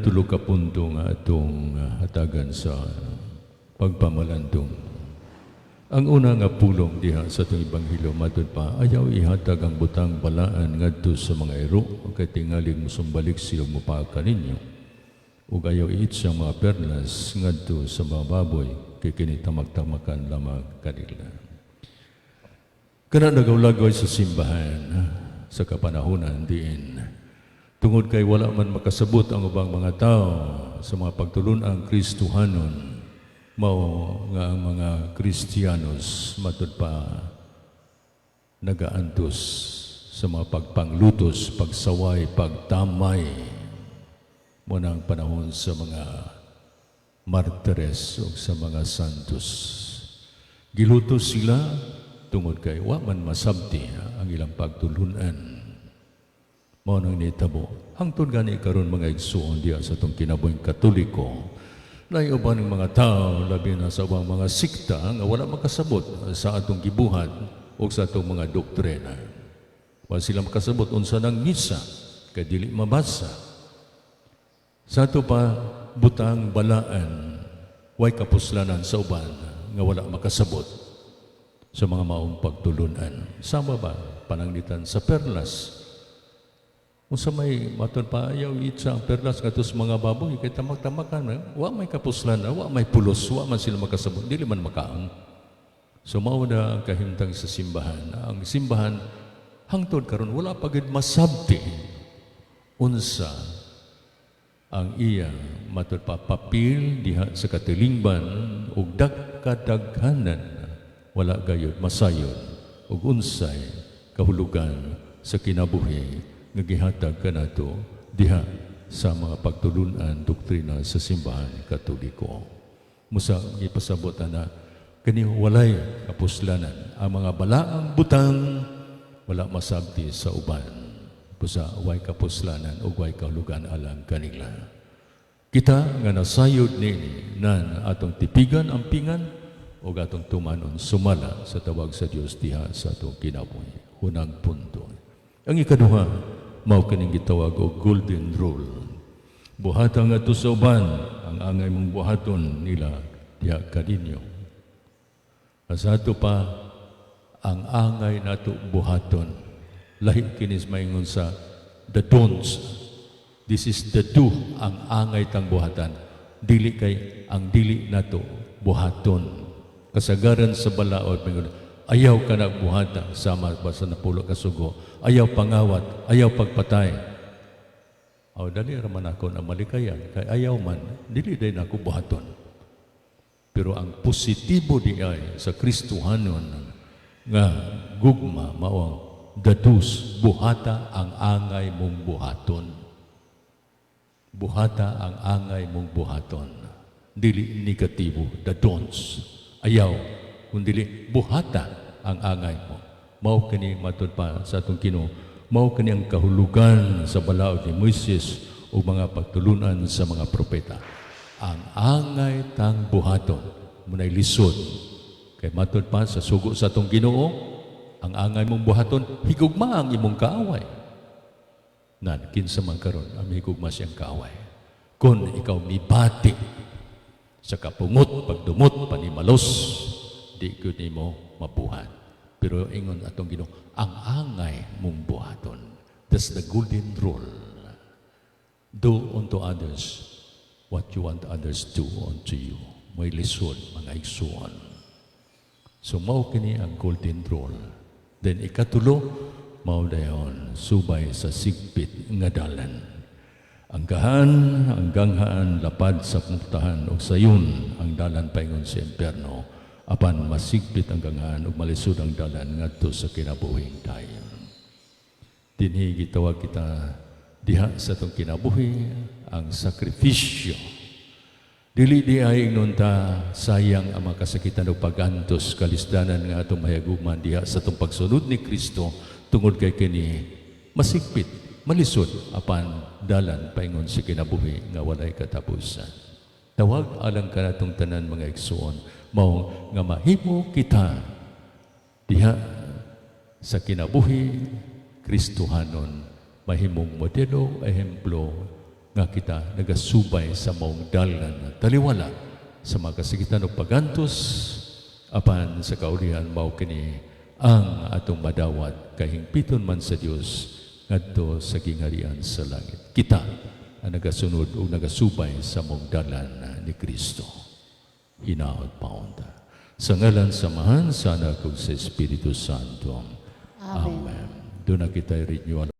tulo ka punto nga atong hatagan sa pagpamalandong. Ang una nga pulong diha sa itong Ebanghelyo matud pa, ayaw ihatag ang butang balaan ngadto sa mga ero, kay tingaling musumbalik silang mupaka ninyo. Ug ayaw iit sa mga perlas ngadto sa mga baboy, kay kinitamag-tamakan lamang kanila. Kana nagawlagoy sa simbahan sa kapanahunan diin. Tungod kay wala man makasabot ang ubang mga tao sa mga pagtulun-ang Kristohanon, mao nga ang mga Kristiyanos matud pa nagaantos sa mga pagpanglutos, pagsaway, pagtamay mo ng panahon sa mga martires o sa mga santos. Gilutos sila tungod kay wa man masabti ang ilang pagtulunan. Mao nang nitabo hangtod gani karon mga igsoon diya sa atong kinabuhing Katoliko, na uban ng mga tao labi na sa ubang mga sikta nga wala makasabot sa atong gibuhat o sa atong mga doktrina. Wa sila makasabot unsa nang misa kay dili mabasa. Sa ato pa butang balaan, way kapuslanan sa uban nga wala makasabot sa mga maong pagtulunan. Sama ba pananglitan sa perlas? Kung sa may maton pa ayaw itsa ang perlas nga sa mga baboy, kay tamag-tamakan, wa may kapuslanan, wa may pulos, wa man sila makasabot, dili man makaang. So mao na ang kahimtang sa simbahan. Ang simbahan hangtod karon wala pa gid masabti unsa ang iya matud pa papel diha sa katilingban ug kadaghanan wala gayud masayon ug unsay kahulugan sa kinabuhi nga gihatag kanato diha sa mga pagtulunan doktrina sa simbahan Katoliko. Musa gipasabot na kani walay kapuslanan ang mga balaang butang wala masabti sa uban. Pusa way kapuslanan ug way kahulugan alang kanila. Kita nga nasayod nini nan atong tipigan ang pingan o atong tumanon sumala sa tawag sa Dios diha sa atong kinabuhi. Unang punto. Ang ikaduha, mao kining gitawag og golden rule. Buhatan nga sa uban, ang angay mong buhaton nila diha kaninyo. Sa ato pa, ang angay nato buhaton. Lahi kinis maingon sa the don'ts. This is the do, ang angay tang buhatan. Dili kay ang dili nato buhaton. Kasagaran sa balaod, ayaw ka na buhata, sama ba sa napulo kasugo, ayaw pangawat, ayaw pagpatay. Dali raman ako na malikayan, kay ayaw man, dili din ako buhaton. Pero ang positibo di ay sa Kristohanon nga gugma, mawang dadus, buhata ang angay mong buhaton. Buhata ang angay mong buhaton. Dili negatibo, the don'ts. Ayaw, kundi buhata ang angay mo. Mao kini matud pa sa atong Ginoo, mao kini ang kahulugan sa balaod ni Moises o mga pagtulunan sa mga propeta. Ang angay tang buhaton munay lisod. Kay matud pa sa sugo sa atong Ginoo, ang angay mong buhaton higugma ang imong kaaway. Nan kinsa man karon ang higugma siyang kaaway. Kun ikaw mibati sa kapungot, pagdumot, panimalos, di ko nimo mabuhat. Pero ingon atong Ginoo, ang angay mong buhaton. That's the golden rule. Do unto others what you want others do unto you. May lisod, mga igsuon. So, mao kini ang golden rule. Then, ikatulo, mao dayon, subay sa sigpit nga dalan. Ang gahan, ang ganghaan, lapad sa pungtahan o sayon ang dalan paingon sa impyerno, apan masigpit ang ganghaan o malisod ang dalan ngadto sa kinabuhing dayon. Dinhi gitawag kita diha sa itong kinabuhi ang sakripisyo. Dili di ay inunta sayang ang mga kasakitan o pagantos kalisdanan nga atong mayaguman diha sa itong pagsunod ni Kristo tungod kay kini masigpit, malisod apan dalan paingon sa kinabuhi nga walay katapusan. Tawag alang kanatong tanan mga igsoon, mao nga mahimo kita diha sa kinabuhi Kristohanon, mahimong modelo, ehemplo nga kita nagasubay sa maong dalan nga taliwala sa mga kasigitan ug pagantos apan sa kaulihan mao kini ang atong madawat kay hingpiton man sa Dios ngadto sa gingharian sa langit. Kita ang nagasunod ug nagasubay sa maong dalan ni Kristo. Hinaot paunta. Sa ngalan samahan sa Anak ug sa Espiritu Santo. Amen. Doon na kita renewal.